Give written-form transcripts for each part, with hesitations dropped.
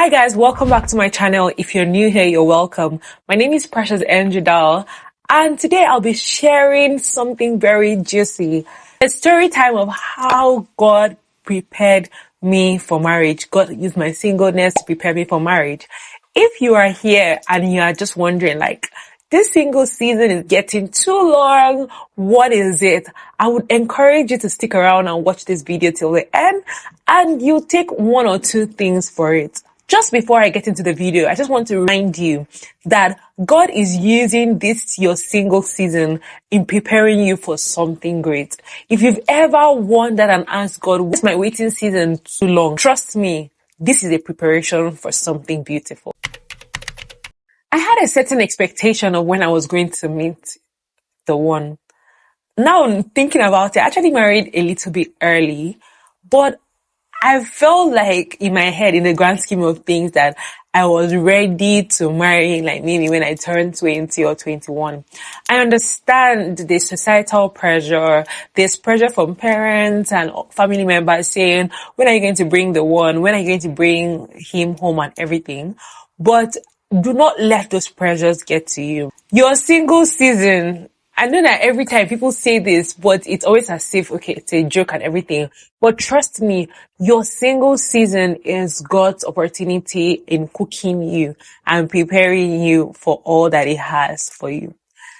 Hi guys, welcome back to my channel. If you're new here, you're welcome. My name is Precious Angel, and today I'll be sharing something very juicy. A story time of how God prepared me for marriage. God used my singleness to prepare me for marriage. If you are here and you are just wondering, this single season is getting too long, what is it? I would encourage you to stick around and watch this video till the end, and you take one or two things for it. Just before I get into the video, I just want to remind you that God is using this, your single season, in preparing you for something great. If you've ever wondered and asked God, what's my waiting season too long? Trust me, this is a preparation for something beautiful. I had a certain expectation of when I was going to meet the one. Now thinking about it, I actually married a little bit early, but I felt like in my head, in the grand scheme of things, that I was ready to marry, maybe when I turned 20 or 21. I understand the societal pressure. There's pressure from parents and family members saying, when are you going to bring the one? When are you going to bring him home and everything? But do not let those pressures get to you. Your single season, I know that every time people say this, but it's always as if, okay, it's a joke and everything. But trust me, your single season is God's opportunity in cooking you and preparing you for all that He has for you.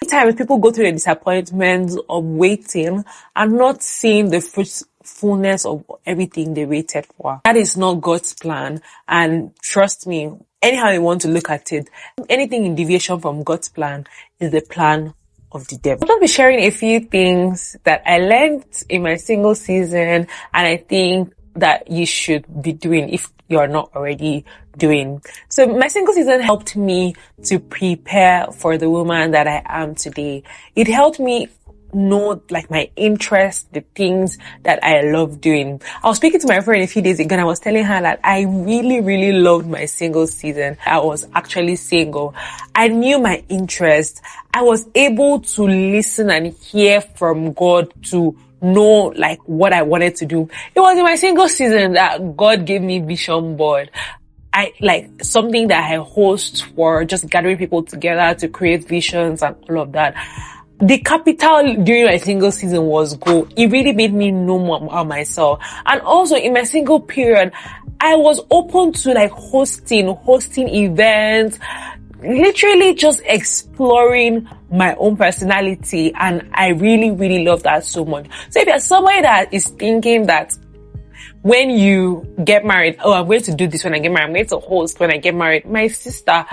Sometimes people go through the disappointment of waiting and not seeing the fruitfulness of everything they waited for. That is not God's plan. And trust me, anyhow you want to look at it, anything in deviation from God's plan is the plan of the devil. I'll be sharing a few things that I learned in my single season, and I think that you should be doing if you're not already doing. So my single season helped me to prepare for the woman that I am today. It helped me know my interests, the things that I love doing. I was speaking to my friend a few days ago and I was telling her that I really loved my single season. I was actually single. I knew my interests. I was able to listen and hear from God to know what I wanted to do. It was in my single season that God gave me vision board. I something that I host for just gathering people together to create visions and all of that. The capital during my single season was go. It really made me know more about myself. And also in my single period, I was open to hosting events, literally just exploring my own personality. And I really love that so much. So if you're somebody that is thinking that when you get married, I'm going to do this when I get married, I'm going to host when I get married. My sister,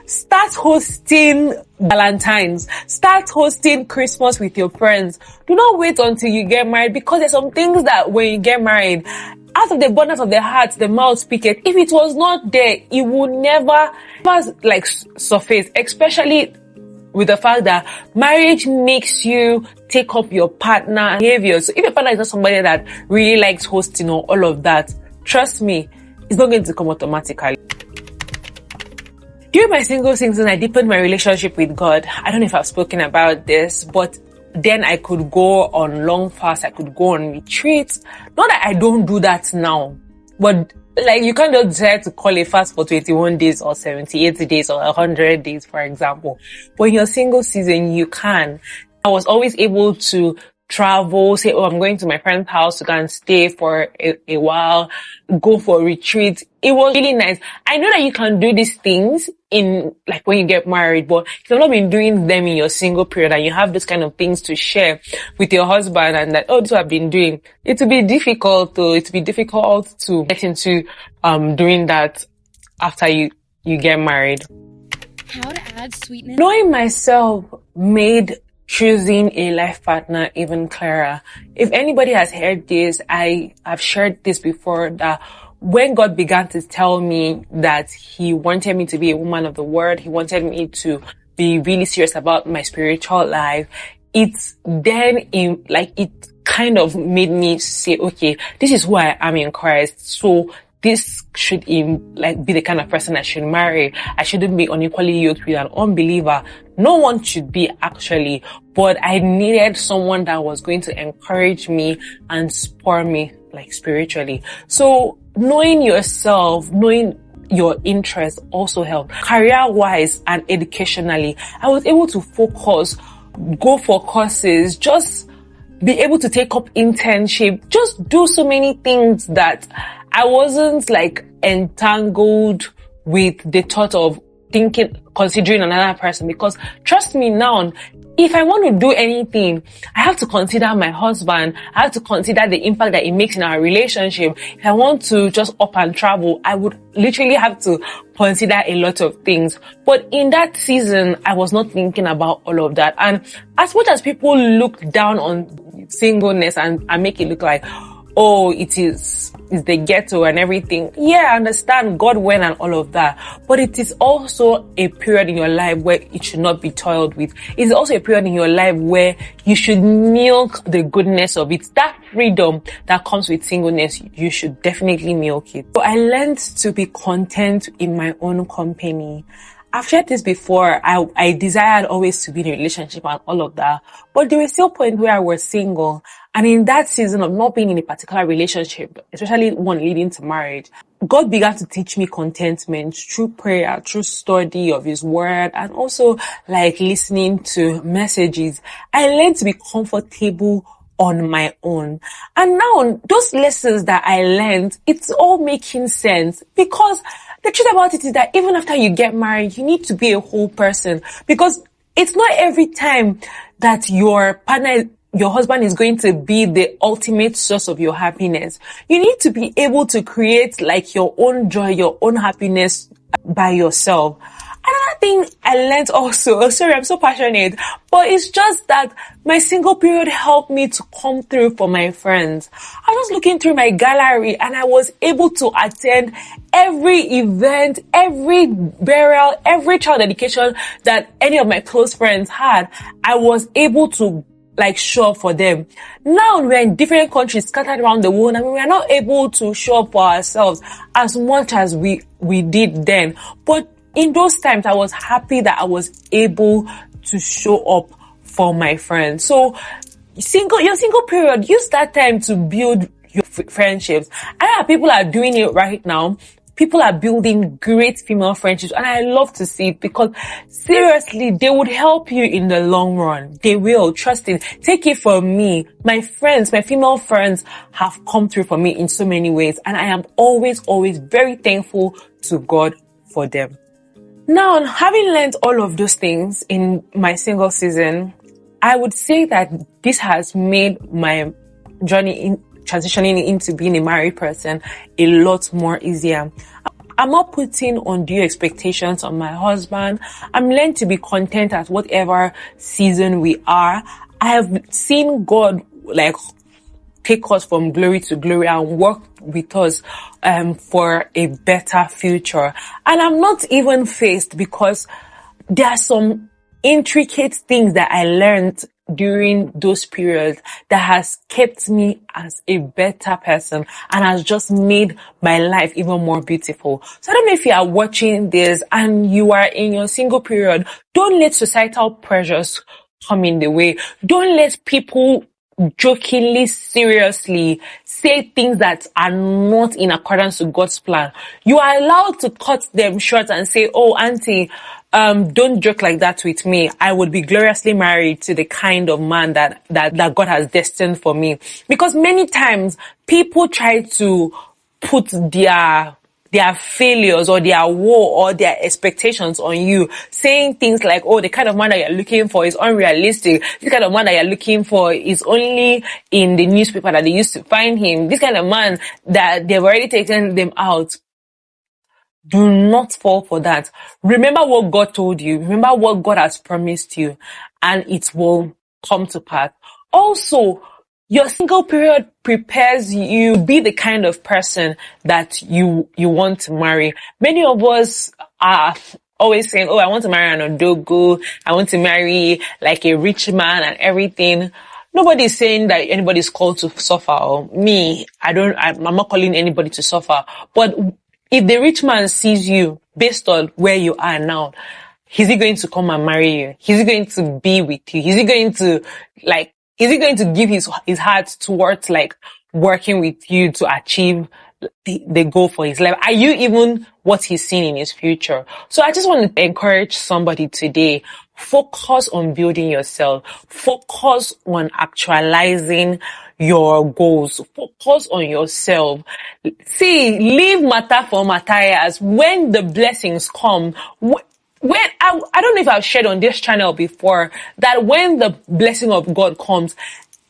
start hosting Valentine's. Start hosting Christmas with your friends. Do not wait until you get married, because there's some things that when you get married, out of the abundance of the heart, the mouth speaketh. If it was not there, it would never surface, especially with the fact that marriage makes you take up your partner behavior. So if your partner is not somebody that really likes hosting or all of that, trust me, it's not going to come automatically. During my single season, I deepened my relationship with God. I don't know if I've spoken about this, but then I could go on long fasts, I could go on retreats. Not that I don't do that now, but you can't just decide to call a fast for 21 days or 78 days or 100 days, for example. But in your single season, you can. I was always able to travel, say, I'm going to my friend's house to go and stay for a while, go for a retreat. It was really nice. I know that you can do these things in when you get married, but if you've not been doing them in your single period and you have this kind of things to share with your husband and that, this is what I've been doing, it will be difficult to get into doing that after you get married. How to add sweetness. Knowing myself made choosing a life partner even clearer. If anybody has heard this, I have shared this before, that when God began to tell me that He wanted me to be a woman of the Word, He wanted me to be really serious about my spiritual life, it kind of made me say, okay, this is who I am in Christ. So this should be the kind of person I should marry. I shouldn't be unequally yoked with an unbeliever. No one should be, actually, but I needed someone that was going to encourage me and spur me spiritually. So knowing yourself, knowing your interests also helped. Career-wise and educationally, I was able to focus, go for courses, just be able to take up internship, just do so many things that I wasn't like entangled with the thought of considering another person. Because trust me now, if I want to do anything, I have to consider my husband. I have to consider the impact that it makes in our relationship. If I want to just up and travel, I would literally have to consider a lot of things. But in that season, I was not thinking about all of that. And as much as people look down on singleness and make it look like, oh, it's the ghetto and everything. Yeah, I understand God went and all of that. But it is also a period in your life where it should not be toiled with. It's also a period in your life where you should milk the goodness of it. That freedom that comes with singleness, you should definitely milk it. So I learned to be content in my own company. I've shared this before. I desired always to be in a relationship and all of that. But there was still a point where I was single. And in that season of not being in a particular relationship, especially one leading to marriage, God began to teach me contentment through prayer, through study of His word, and also like listening to messages. I learned to be comfortable on my own. And now those lessons that I learned, it's all making sense, because the truth about it is that even after you get married, you need to be a whole person, because it's not every time that your partner, your husband is going to be the ultimate source of your happiness. You need to be able to create like your own joy, your own happiness by yourself. Another thing I learned also, sorry, I'm so passionate, but it's just that my single period helped me to come through for my friends. I was looking through my gallery and I was able to attend every event, every burial, every child dedication that any of my close friends had. I was able to like show up for them. Now we're in different countries scattered around the world, and we are not able to show up for ourselves as much as we did then. But in those times, I was happy that I was able to show up for my friends. So your single period, use that time to build your friendships. I know people are doing it right now. People are building great female friendships, and I love to see it, because seriously, they would help you in the long run. They will, trust it. Take it from me. My friends, my female friends have come through for me in so many ways, and I am always, always very thankful to God for them. Now, having learned all of those things in my single season, I would say that this has made my journey in transitioning into being a married person a lot more easier. I'm not putting undue expectations on my husband. I'm learning to be content at whatever season we are. I have seen God like take us from glory to glory and work with us for a better future. And I'm not even faced, because there are some intricate things that I learned during those periods that has kept me as a better person and has just made my life even more beautiful. So I don't know if you are watching this and you are in your single period, don't let societal pressures come in the way. Don't let people jokingly, seriously say things that are not in accordance with God's plan. You are allowed to cut them short and say, oh, auntie, don't joke like that with me. I would be gloriously married to the kind of man that God has destined for me. Because many times people try to put their failures or their woe or their expectations on you, saying things like, oh, the kind of man that you're looking for is unrealistic. This kind of man that you're looking for is only in the newspaper that they used to find him. This kind of man that they've already taken them out. Do not fall for that. Remember what God told you. Remember what God has promised you, and it will come to pass. Also, your single period prepares you be the kind of person that you want to marry. Many of us are always saying, oh, I want to marry an odogo. I want to marry like a rich man and everything. Nobody's saying that anybody's called to suffer. Or me, I'm not calling anybody to suffer. But if the rich man sees you based on where you are now, is he going to come and marry you? Is he going to be with you? Is he going to give his heart towards like working with you to achieve the goal for his life? Are you even what he's seeing in his future? So I just want to encourage somebody today. Focus on building yourself. Focus on actualizing your goals. Focus on yourself. See, leave matter for Matthias. When the blessings come, when I don't know if I've shared on this channel before that when the blessing of God comes,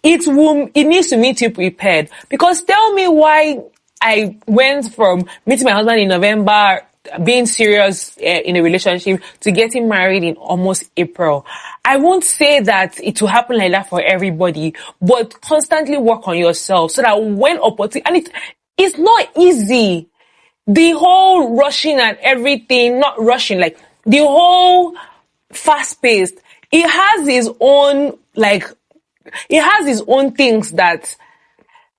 it needs to meet you prepared. Because tell me why I went from meeting my husband in November, being serious in a relationship, to getting married in almost April. I won't say that it will happen like that for everybody, but constantly work on yourself so that when opportunity, and it's not easy. The whole rushing and everything, not rushing, like the whole fast paced, it has its own, it has its own things that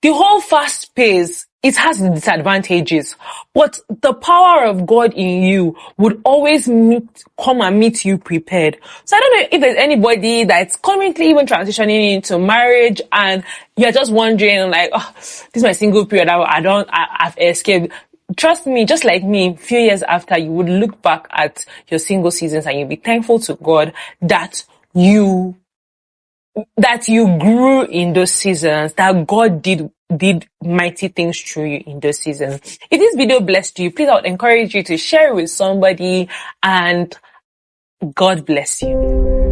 the whole fast pace, it has disadvantages, but the power of God in you would always come and meet you prepared. So I don't know if there's anybody that's currently even transitioning into marriage and you're just wondering like, oh, this is my single period. I've escaped. Trust me, just like me, a few years after, you would look back at your single seasons and you'll be thankful to God that you grew in those seasons, that God did mighty things through you in those seasons. If this video blessed you, please, I would encourage you to share it with somebody, and God bless you.